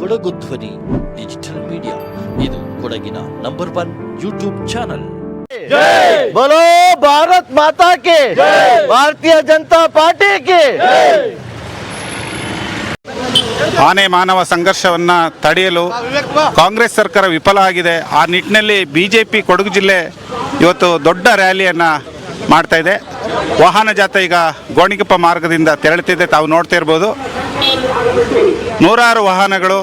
ಕೊಡಗು ಧ್ವನಿ digital media, ಇದು ಕೊಡಗಿನ ನಂಬರ್ 1 ಯೂಟ್ಯೂಬ್ ಚಾನಲ್. बोलो भारत माता के, भारतीय जनता पार्टी के. ಆನೆ ಮಾನವ ಸಂಘರ್ಷವನ್ನು ತಡೆಯಲು ಕಾಂಗ್ರೆಸ್ ಸರ್ಕಾರ ವಿಫಲ ಆಗಿದೆ. ಆ ನಿಟ್ಟಿನಲ್ಲಿ ಬಿಜೆಪಿ ಕೊಡಗು ಜಿಲ್ಲೆ ಇವತ್ತು ದೊಡ್ಡ ರ್ಯಾಲಿಯನ್ನು ಮಾಡ್ತಾ ಇದೆ. ವಾಹನ ಜಾಥಾ ಈಗ ಗೋಣಿಕೊಪ್ಪ ಮಾರ್ಗದಿಂದ ತೆರಳುತ್ತಿದೆ. ತಾವು ನೋಡ್ತಾ ಇರ್ಬೋದು, ನೂರಾರು ವಾಹನಗಳು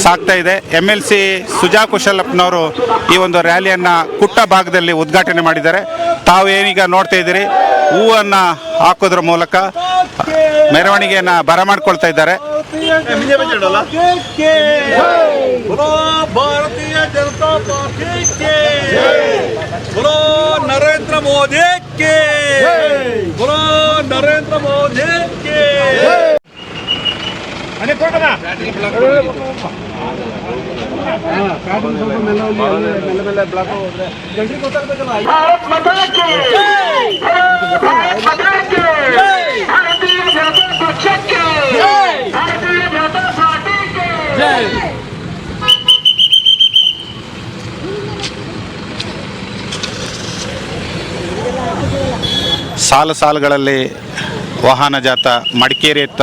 ಸಾಗ್ತಾ ಇದೆ. MLC ಸುಜಾ ಕುಶಲಪ್ಪನವರು ಈ ಒಂದು ರ್ಯಾಲಿಯನ್ನು ಕುಟ್ಟ ಭಾಗದಲ್ಲಿ ಉದ್ಘಾಟನೆ ಮಾಡಿದ್ದಾರೆ. ತಾವು ಏನೀಗ ನೋಡ್ತಾ ಇದ್ದೀರಿ, ಹೂವನ್ನು ಹಾಕೋದ್ರ ಮೂಲಕ ಮೆರವಣಿಗೆಯನ್ನು ಬರಮಾಡ್ಕೊಳ್ತಾ ಇದ್ದಾರೆ. ಭಾರತೀಯ ಜನತಾ ಪಾರ್ಟಿ ಕೆ, बोलो नरेंद्र मोदी के, बोलो नरेंद्र मोदी के. भारत माता की जय, भारत माता की जय, भारतीय जनता पक्ष की जय, भारतीय जनता पार्टी की जय. ಸಾಲುಗಳಲ್ಲಿ ವಾಹನ ಜಾಥಾ ಮಡಿಕೇರಿಯತ್ತ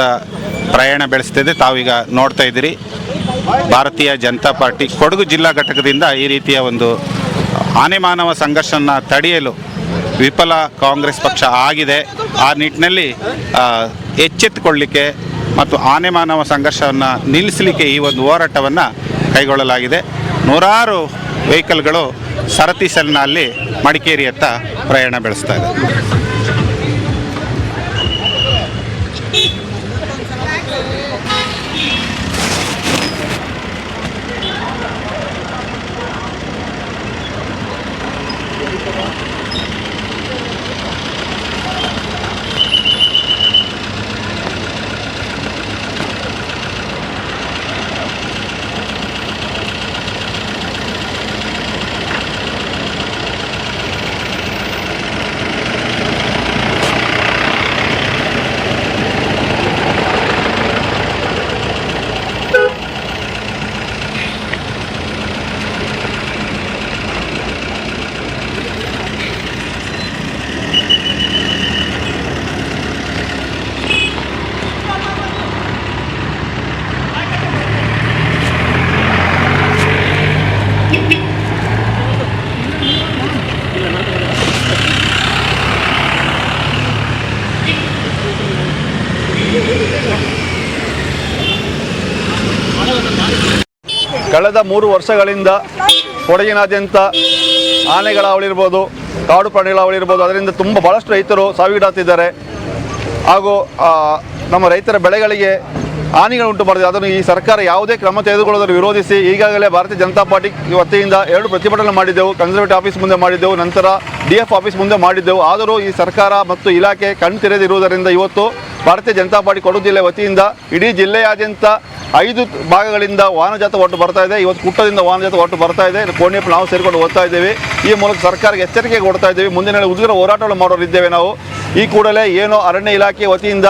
ಪ್ರಯಾಣ ಬೆಳೆಸ್ತಿದೆ. ತಾವೀಗ ನೋಡ್ತಾ ಇದ್ದೀರಿ, ಭಾರತೀಯ ಜನತಾ ಪಾರ್ಟಿ ಕೊಡಗು ಜಿಲ್ಲಾ ಘಟಕದಿಂದ ಈ ರೀತಿಯ ಒಂದು ಆನೆ ಮಾನವ ಸಂಘರ್ಷನ ತಡೆಯಲು ವಿಫಲ ಕಾಂಗ್ರೆಸ್ ಪಕ್ಷ ಆಗಿದೆ. ಆ ನಿಟ್ಟಿನಲ್ಲಿ ಎಚ್ಚೆತ್ತುಕೊಳ್ಳಲಿಕ್ಕೆ ಮತ್ತು ಆನೆ ಮಾನವ ಸಂಘರ್ಷವನ್ನು ನಿಲ್ಲಿಸಲಿಕ್ಕೆ ಈ ಒಂದು ಹೋರಾಟವನ್ನು ಕೈಗೊಳ್ಳಲಾಗಿದೆ. ನೂರಾರು ವೆಹಿಕಲ್ಗಳು ಸರತಿ ಸಾಲಿನಲ್ಲಿ ಮಡಿಕೇರಿಯತ್ತ ಪ್ರಯಾಣ ಬೆಳೆಸ್ತಾ ಇದೆ. ಕಳೆದ 3 ವರ್ಷಗಳಿಂದ ಕೊಡಗಿನಾದ್ಯಂತ ಆನೆಗಳ ಅವಳಿರ್ಬೋದು, ಕಾಡು ಪ್ರಾಣಿಗಳ ಅವಳಿರ್ಬೋದು, ಅದರಿಂದ ಭಾಳಷ್ಟು ರೈತರು ಸಾವಿಗೀಡಾಗ್ತಿದ್ದಾರೆ. ಹಾಗೂ ನಮ್ಮ ರೈತರ ಬೆಳೆಗಳಿಗೆ ಹಾನಿಗಳು ಉಂಟು ಮಾಡಿದೆ. ಅದನ್ನು ಈ ಸರ್ಕಾರ ಯಾವುದೇ ಕ್ರಮ ತೆಗೆದುಕೊಳ್ಳೋದನ್ನು ವಿರೋಧಿಸಿ ಈಗಾಗಲೇ ಭಾರತೀಯ ಜನತಾ ಪಾರ್ಟಿ ವತಿಯಿಂದ 2 ಪ್ರತಿಭಟನೆ ಮಾಡಿದ್ದೆವು. ಕನ್ಸರ್ವೇಟಿವ್ ಆಫೀಸ್ ಮುಂದೆ ಮಾಡಿದ್ದೆವು, ನಂತರ DF ಆಫೀಸ್ ಮುಂದೆ ಮಾಡಿದ್ದೆವು. ಆದರೂ ಈ ಸರ್ಕಾರ ಮತ್ತು ಇಲಾಖೆ ಕಣ್ಣು ತೆರೆದಿರುವುದರಿಂದ ಇವತ್ತು ಭಾರತೀಯ ಜನತಾ ಪಾರ್ಟಿ ಕೊಡಗು ಜಿಲ್ಲೆ ವತಿಯಿಂದ ಇಡೀ ಜಿಲ್ಲೆಯಾದ್ಯಂತ 5 ಭಾಗಗಳಿಂದ ವಾಹನ ಜಾಥಾ ಒಟ್ಟು ಬರ್ತಾ ಇದೆ. ಇವತ್ತು ಕುಟ್ಟದಿಂದ ವಾಹನ ಜಾಥಾ ಒಟ್ಟು ಬರ್ತಾ ಇದೆ. ಕೋಣಿಯಪ್ಪ ನಾವು ಸೇರಿಕೊಂಡು ಹೋಗ್ತಾ ಇದ್ದೇವೆ. ಈ ಮೂಲಕ ಸರ್ಕಾರಕ್ಕೆ ಎಚ್ಚರಿಕೆ ಕೊಡ್ತಾ ಇದ್ದೇವೆ. ಮುಂದಿನ ಉಗ್ರ ಹೋರಾಟಗಳು ಮಾಡೋರಿದ್ದೇವೆ ನಾವು. ಈ ಕೂಡಲೇ ಏನೋ ಅರಣ್ಯ ಇಲಾಖೆ ವತಿಯಿಂದ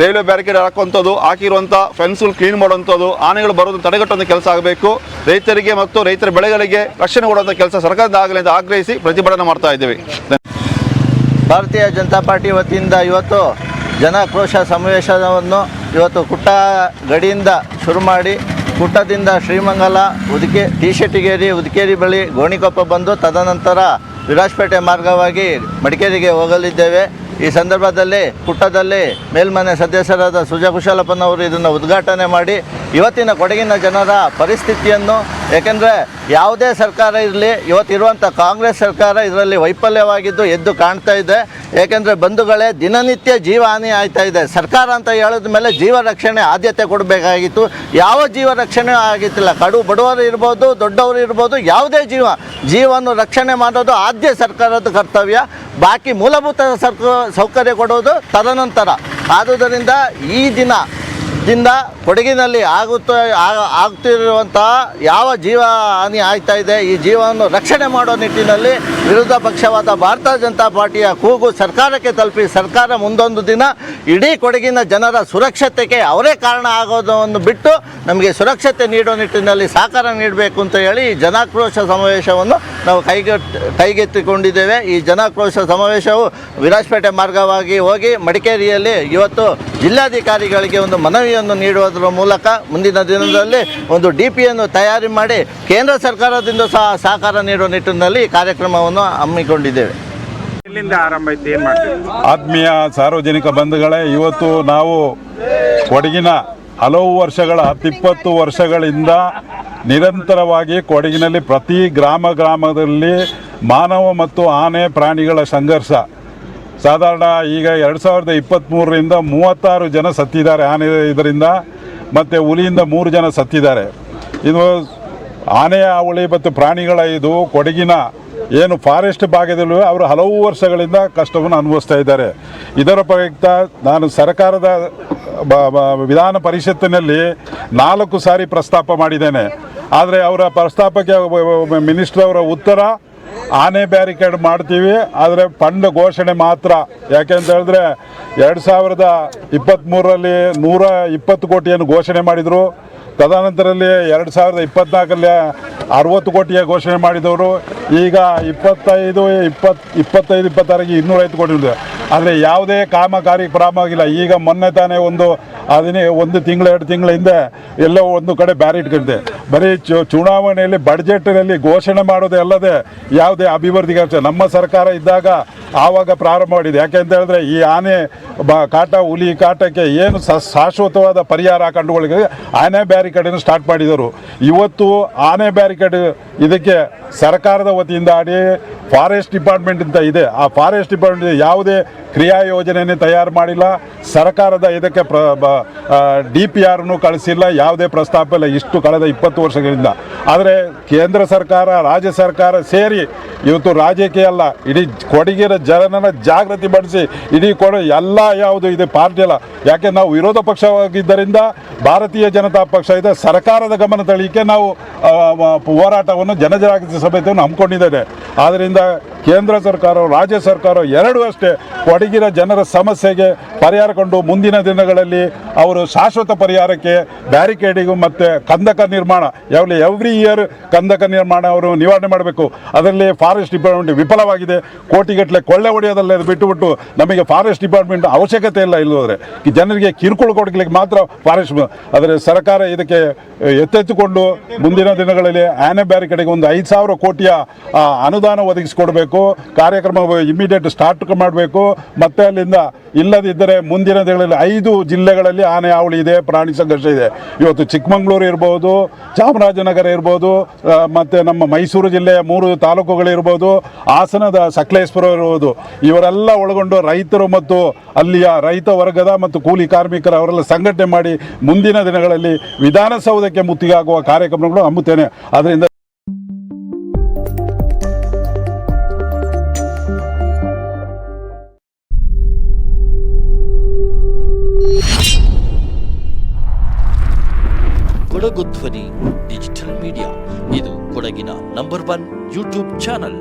ರೈಲ್ವೆ ಬ್ಯಾರಿಕೇಡ್ ಹಾಕುವಂಥದ್ದು, ಹಾಕಿರುವಂಥ ಫೆನ್ಸುಲ್ ಕ್ಲೀನ್ ಮಾಡುವಂಥದ್ದು, ಆನೆಗಳು ಬರೋದು ತಡೆಗಟ್ಟುವಂಥ ಕೆಲಸ ಆಗಬೇಕು. ರೈತರಿಗೆ ಮತ್ತು ರೈತರ ಬೆಳೆಗಳಿಗೆ ರಕ್ಷಣೆ ಕೊಡುವಂಥ ಕೆಲಸ ಸರ್ಕಾರದಿಂದ ಆಗಲಿ ಅಂತ ಆಗ್ರಹಿಸಿ ಪ್ರತಿಭಟನೆ ಮಾಡ್ತಾ ಇದ್ದೇವೆ. ಭಾರತೀಯ ಜನತಾ ಪಾರ್ಟಿ ವತಿಯಿಂದ ಇವತ್ತು ಜನಾಕ್ರೋಶ ಸಮಾವೇಶವನ್ನು ಇವತ್ತು ಕುಟ್ಟ ಗಡಿಯಿಂದ ಶುರು ಮಾಡಿ ಕುಟ್ಟದಿಂದ ಶ್ರೀಮಂಗಲ, ಟಿ ಶೆಟ್ಟಿಗೇರಿ, ಉದಿಕೇರಿ ಬಳಿ ಗೋಣಿಕೊಪ್ಪ ಬಂದು ತದನಂತರ ವಿರಾಜಪೇಟೆ ಮಾರ್ಗವಾಗಿ ಮಡಿಕೇರಿಗೆ ಹೋಗಲಿದ್ದೇವೆ. ಈ ಸಂದರ್ಭದಲ್ಲಿ ಕುಟ್ಟದಲ್ಲಿ ಮೇಲ್ಮನೆ ಸದಸ್ಯರಾದ ಸುಜಾ ಕುಶಲಪ್ಪನವರು ಇದನ್ನು ಉದ್ಘಾಟನೆ ಮಾಡಿ ಇವತ್ತಿನ ಕೊಡಗಿನ ಜನರ ಪರಿಸ್ಥಿತಿಯನ್ನು, ಏಕೆಂದರೆ ಯಾವುದೇ ಸರ್ಕಾರ ಇರಲಿ, ಇವತ್ತಿರುವಂಥ ಕಾಂಗ್ರೆಸ್ ಸರ್ಕಾರ ಇದರಲ್ಲಿ ವೈಫಲ್ಯವಾಗಿದ್ದು ಎದ್ದು ಕಾಣ್ತಾ ಇದೆ. ಏಕೆಂದರೆ ಬಂಧುಗಳೇ, ದಿನನಿತ್ಯ ಜೀವ ಹಾನಿ ಆಯ್ತಾ ಇದೆ. ಸರ್ಕಾರ ಅಂತ ಹೇಳಿದ ಮೇಲೆ ಜೀವ ರಕ್ಷಣೆ ಆದ್ಯತೆ ಕೊಡಬೇಕಾಗಿತ್ತು. ಯಾವ ಜೀವ ರಕ್ಷಣೆ ಆಗಿತ್ತಿಲ್ಲ. ಕಡು ಬಡವರು ಇರ್ಬೋದು, ದೊಡ್ಡವರು ಇರ್ಬೋದು, ಯಾವುದೇ ಜೀವವನ್ನು ರಕ್ಷಣೆ ಮಾಡೋದು ಆದ್ಯ ಸರ್ಕಾರದ ಕರ್ತವ್ಯ. ಬಾಕಿ ಮೂಲಭೂತ ಸೌಕರ್ಯ ಕೊಡೋದು ತದನಂತರ. ಆದುದರಿಂದ ಈ ದಿನ ಇದರಿಂದ ಕೊಡಗಿನಲ್ಲಿ ಆಗ್ತಿರುವಂತಹ ಯಾವ ಜೀವ ಹಾನಿ ಆಗ್ತಾ ಇದೆ, ಈ ಜೀವವನ್ನು ರಕ್ಷಣೆ ಮಾಡೋ ನಿಟ್ಟಿನಲ್ಲಿ ವಿರೋಧ ಪಕ್ಷವಾದ ಭಾರತೀಯ ಜನತಾ ಪಾರ್ಟಿಯ ಕೂಗು ಸರ್ಕಾರಕ್ಕೆ ತಲುಪಿ ಸರ್ಕಾರ ಮುಂದೊಂದು ದಿನ ಇಡೀ ಕೊಡಗಿನ ಜನರ ಸುರಕ್ಷತೆಗೆ ಅವರೇ ಕಾರಣ ಆಗೋದನ್ನು ಬಿಟ್ಟು ನಮಗೆ ಸುರಕ್ಷತೆ ನೀಡೋ ನಿಟ್ಟಿನಲ್ಲಿ ಸಹಕಾರ ನೀಡಬೇಕು ಅಂತ ಹೇಳಿ ಈ ಜನಾಕ್ರೋಶ ಸಮಾವೇಶವನ್ನು ನಾವು ಕೈಗೆತ್ತಿಕೊಂಡಿದ್ದೇವೆ. ಈ ಜನಾಕ್ರೋಶ ಸಮಾವೇಶವು ವಿರಾಜಪೇಟೆ ಮಾರ್ಗವಾಗಿ ಹೋಗಿ ಮಡಿಕೇರಿಯಲ್ಲಿ ಇವತ್ತು ಜಿಲ್ಲಾಧಿಕಾರಿಗಳಿಗೆ ಒಂದು ಮನವಿಯನ್ನು ನೀಡುವುದರ ಮೂಲಕ ಮುಂದಿನ ದಿನದಲ್ಲಿ ಒಂದು DPಯನ್ನು ತಯಾರಿ ಮಾಡಿ ಕೇಂದ್ರ ಸರ್ಕಾರದಿಂದ ಸಹ ಸಹಕಾರ ನೀಡುವ ನಿಟ್ಟಿನಲ್ಲಿ ಈ ಕಾರ್ಯಕ್ರಮವನ್ನು ಹಮ್ಮಿಕೊಂಡಿದ್ದೇವೆ. ಆತ್ಮೀಯ ಸಾರ್ವಜನಿಕ ಬಂಧುಗಳೇ, ಇವತ್ತು ನಾವು ಕೊಡಗಿನ ಹಲವು ವರ್ಷಗಳ 10-20 ವರ್ಷಗಳಿಂದ ನಿರಂತರವಾಗಿ ಕೊಡಗಿನಲ್ಲಿ ಪ್ರತಿ ಗ್ರಾಮದಲ್ಲಿ ಮಾನವ ಮತ್ತು ಆನೆ ಪ್ರಾಣಿಗಳ ಸಂಘರ್ಷ. ಸಾಧಾರಣ ಈಗ 2023ರಿಂದ 36 ಜನ ಸತ್ತಿದ್ದಾರೆ ಆನೆ ಇದರಿಂದ, ಮತ್ತು ಹುಲಿಯಿಂದ 3 ಜನ ಸತ್ತಿದ್ದಾರೆ. ಇದು ಆನೆ ಹಾವಳಿ ಮತ್ತು ಪ್ರಾಣಿಗಳ ಇದು ಕೊಡಗಿನ ಏನು ಫಾರೆಸ್ಟ್ ಭಾಗದಲ್ಲೂ ಅವರು ಹಲವು ವರ್ಷಗಳಿಂದ ಕಷ್ಟವನ್ನು ಅನುಭವಿಸ್ತಾ ಇದ್ದಾರೆ. ಇದರ ಪ್ರಯುಕ್ತ ನಾನು ಸರ್ಕಾರದ ವಿಧಾನ ಪರಿಷತ್ತಿನಲ್ಲಿ 4 ಸಾರಿ ಪ್ರಸ್ತಾಪ ಮಾಡಿದ್ದೇನೆ. ಆದರೆ ಅವರ ಪ್ರಸ್ತಾಪಕ್ಕೆ ಮಿನಿಸ್ಟರ್ ಅವರ ಉತ್ತರ ಆನೆ ಬ್ಯಾರಿಕೇಡ್ ಮಾಡ್ತೀವಿ, ಆದರೆ ಫಂಡ್ ಘೋಷಣೆ ಮಾತ್ರ. ಯಾಕೆಂತ ಹೇಳಿದ್ರೆ 2023ರಲ್ಲಿ 120 ಕೋಟಿಯನ್ನು ಘೋಷಣೆ ಮಾಡಿದರು. ತದನಂತರದಲ್ಲಿ 2024ರಲ್ಲಿ 60 ಕೋಟಿಯ ಘೋಷಣೆ ಮಾಡಿದವರು. ಈಗ 25-26ಗೆ 205 ಕೋಟಿ ಇದೆ. ಆದರೆ ಯಾವುದೇ ಕಾಮಗಾರಿ ಪ್ರಾರಂಭವಾಗಿಲ್ಲ. ಈಗ ಮೊನ್ನೆ ತಾನೇ ಒಂದು 1 ತಿಂಗಳು 2 ತಿಂಗಳ ಹಿಂದೆ ಎಲ್ಲೋ ಒಂದು ಕಡೆ ಬ್ಯಾರಿ ಇಟ್ಕೊಂಡಿದೆ. ಬರೀ ಚುನಾವಣೆಯಲ್ಲಿ ಬಡ್ಜೆಟ್ನಲ್ಲಿ ಘೋಷಣೆ ಮಾಡೋದೇ ಅಲ್ಲದೆ ಯಾವುದೇ ಅಭಿವೃದ್ಧಿ ಕೆಲಸ ನಮ್ಮ ಸರ್ಕಾರ ಇದ್ದಾಗ ಆವಾಗ ಪ್ರಾರಂಭ ಮಾಡಿದೆ. ಯಾಕೆಂತ ಹೇಳಿದ್ರೆ ಈ ಆನೆ ಕಾಟ ಹುಲಿ ಕಾಟಕ್ಕೆ ಏನು ಶಾಶ್ವತವಾದ ಪರಿಹಾರ ಕಂಡುಕೊಳ್ಳಿ ಆನೆ ಬ್ಯಾರಿಕೇಡನ್ನು ಸ್ಟಾರ್ಟ್ ಮಾಡಿದರು. ಇವತ್ತು ಆನೆ ಬ್ಯಾರಿಕೇಡ್ ಇದಕ್ಕೆ ಸರ್ಕಾರದ ವತಿಯಿಂದ ಆಡಿ ಫಾರೆಸ್ಟ್ ಡಿಪಾರ್ಟ್ಮೆಂಟ್ ಅಂತ ಇದೆ. ಆ ಫಾರೆಸ್ಟ್ ಡಿಪಾರ್ಟ್ಮೆಂಟ್ ಯಾವುದೇ ಕ್ರಿಯಾ ಯೋಜನೆಯನ್ನೇ ತಯಾರು ಮಾಡಿಲ್ಲ. ಸರ್ಕಾರದ ಇದಕ್ಕೆ DPRನೂ ಕಳಿಸಿಲ್ಲ, ಯಾವುದೇ ಪ್ರಸ್ತಾಪ ಇಲ್ಲ ಇಷ್ಟು ಕಳೆದ 20 ವರ್ಷಗಳಿಂದ. ಆದರೆ ಕೇಂದ್ರ ಸರ್ಕಾರ ರಾಜ್ಯ ಸರ್ಕಾರ ಸೇರಿ ಇವತ್ತು ರಾಜಕೀಯ ಅಲ್ಲ, ಇಡೀ ಕೊಡಗಿನ ಜನನ ಜಾಗೃತಿ ಪಡಿಸಿ ಇಡೀ ಎಲ್ಲ ಯಾವುದು ಇದೆ ಪಾರ್ಟಿ ಅಲ್ಲ. ಯಾಕೆ ನಾವು ವಿರೋಧ ಪಕ್ಷವಾಗಿದ್ದರಿಂದ ಭಾರತೀಯ ಜನತಾ ಪಕ್ಷ ಇದೆ, ಸರ್ಕಾರದ ಗಮನ ತಳಿಕೆ ನಾವು ಹೋರಾಟವನ್ನು ಜನಜಾಗೃತಿ ಸಭೆಯನ್ನು ಹಮ್ಮಿಕೊಂಡಿದ್ದೇವೆ. ಆದ್ದರಿಂದ ಕೇಂದ್ರ ಸರ್ಕಾರ ರಾಜ್ಯ ಸರ್ಕಾರ ಎರಡೂ ಅಷ್ಟೇ ಕೊಡಗಿನ ಜನರ ಸಮಸ್ಯೆಗೆ ಪರಿಹಾರ ಕೊಂಡು ಮುಂದಿನ ದಿನಗಳಲ್ಲಿ ಅವರು ಶಾಶ್ವತ ಪರಿಹಾರಕ್ಕೆ ಬ್ಯಾರಿಕೇಡಿಗೂ ಮತ್ತು ಕಂದಕ ನಿರ್ಮಾಣ ಎವ್ರಿ ಇಯರ್ ಕಂದಕ ನಿರ್ಮಾಣ ಅವರು ನಿವಾರಣೆ ಮಾಡಬೇಕು. ಅದರಲ್ಲಿ ಫಾರೆಸ್ಟ್ ಡಿಪಾರ್ಟ್ಮೆಂಟ್ ವಿಫಲವಾಗಿದೆ. ಕೋಟಿಗಟ್ಟಲೆ ಕೊಳ್ಳೆ ಹೊಡೆಯೋದಲ್ಲೇ ಬಿಟ್ಟುಬಿಟ್ಟು ನಮಗೆ ಫಾರೆಸ್ಟ್ ಡಿಪಾರ್ಟ್ಮೆಂಟ್ ಅವಶ್ಯಕತೆ ಇಲ್ಲ. ಇಲ್ಲೋದ್ರೆ ಈ ಜನರಿಗೆ ಕಿರುಕುಳ ಕೊಡಲಿಕ್ಕೆ ಮಾತ್ರ ಫಾರೆಸ್ಟ್. ಆದರೆ ಸರ್ಕಾರ ಇದಕ್ಕೆ ಎತ್ತೆತ್ತುಕೊಂಡು ಮುಂದಿನ ದಿನಗಳಲ್ಲಿ ಆನೆ ಬ್ಯಾರಿಕೇಡಿಗೆ ಒಂದು 5,000 ಕೋಟಿಯ ಅನುದಾನ ಒದಗಿಸಿಕೊಡಬೇಕು. ಕಾರ್ಯಕ್ರಮ ಇಮಿಡಿಯೇಟ್ ಸ್ಟಾರ್ಟ್ ಮಾಡಬೇಕು. ಮತ್ತು ಅಲ್ಲಿಂದ ಇಲ್ಲದಿದ್ದರೆ ಮುಂದಿನ ದಿನಗಳಲ್ಲಿ 5 ಜಿಲ್ಲೆಗಳಲ್ಲಿ ಆನೆ ಹಾವಳಿ ಇದೆ, ಪ್ರಾಣಿ ಸಂಘರ್ಷ ಇದೆ. ಇವತ್ತು ಚಿಕ್ಕಮಗಳೂರು ಇರ್ಬೋದು, ಚಾಮರಾಜನಗರ ಇರ್ಬೋದು, ಮತ್ತು ನಮ್ಮ ಮೈಸೂರು ಜಿಲ್ಲೆಯ 3 ತಾಲೂಕುಗಳಿರ್ಬೋದು, ಹಾಸನದ ಸಕಲೇಶ್ಪುರ ಇರ್ಬೋದು, ಇವರೆಲ್ಲ ಒಳಗೊಂಡು ರೈತರು ಮತ್ತು ಅಲ್ಲಿಯ ರೈತ ವರ್ಗದ ಮತ್ತು ಕೂಲಿ ಕಾರ್ಮಿಕರು ಅವರೆಲ್ಲ ಸಂಘಟನೆ ಮಾಡಿ ಮುಂದಿನ ದಿನಗಳಲ್ಲಿ ವಿಧಾನಸೌಧಕ್ಕೆ ಮುತ್ತಿಗಾಗುವ ಕಾರ್ಯಕ್ರಮಗಳು ಹಮ್ಮುತ್ತೇನೆ. ಅದರಿಂದ ಕೊಡಗು ಧ್ವನಿ ಡಿಜಿಟಲ್ ಮೀಡಿಯಾ ಇದು ಕೊಡಗಿನ ನಂಬರ್ 1 ಯೂಟ್ಯೂಬ್ ಚಾನಲ್.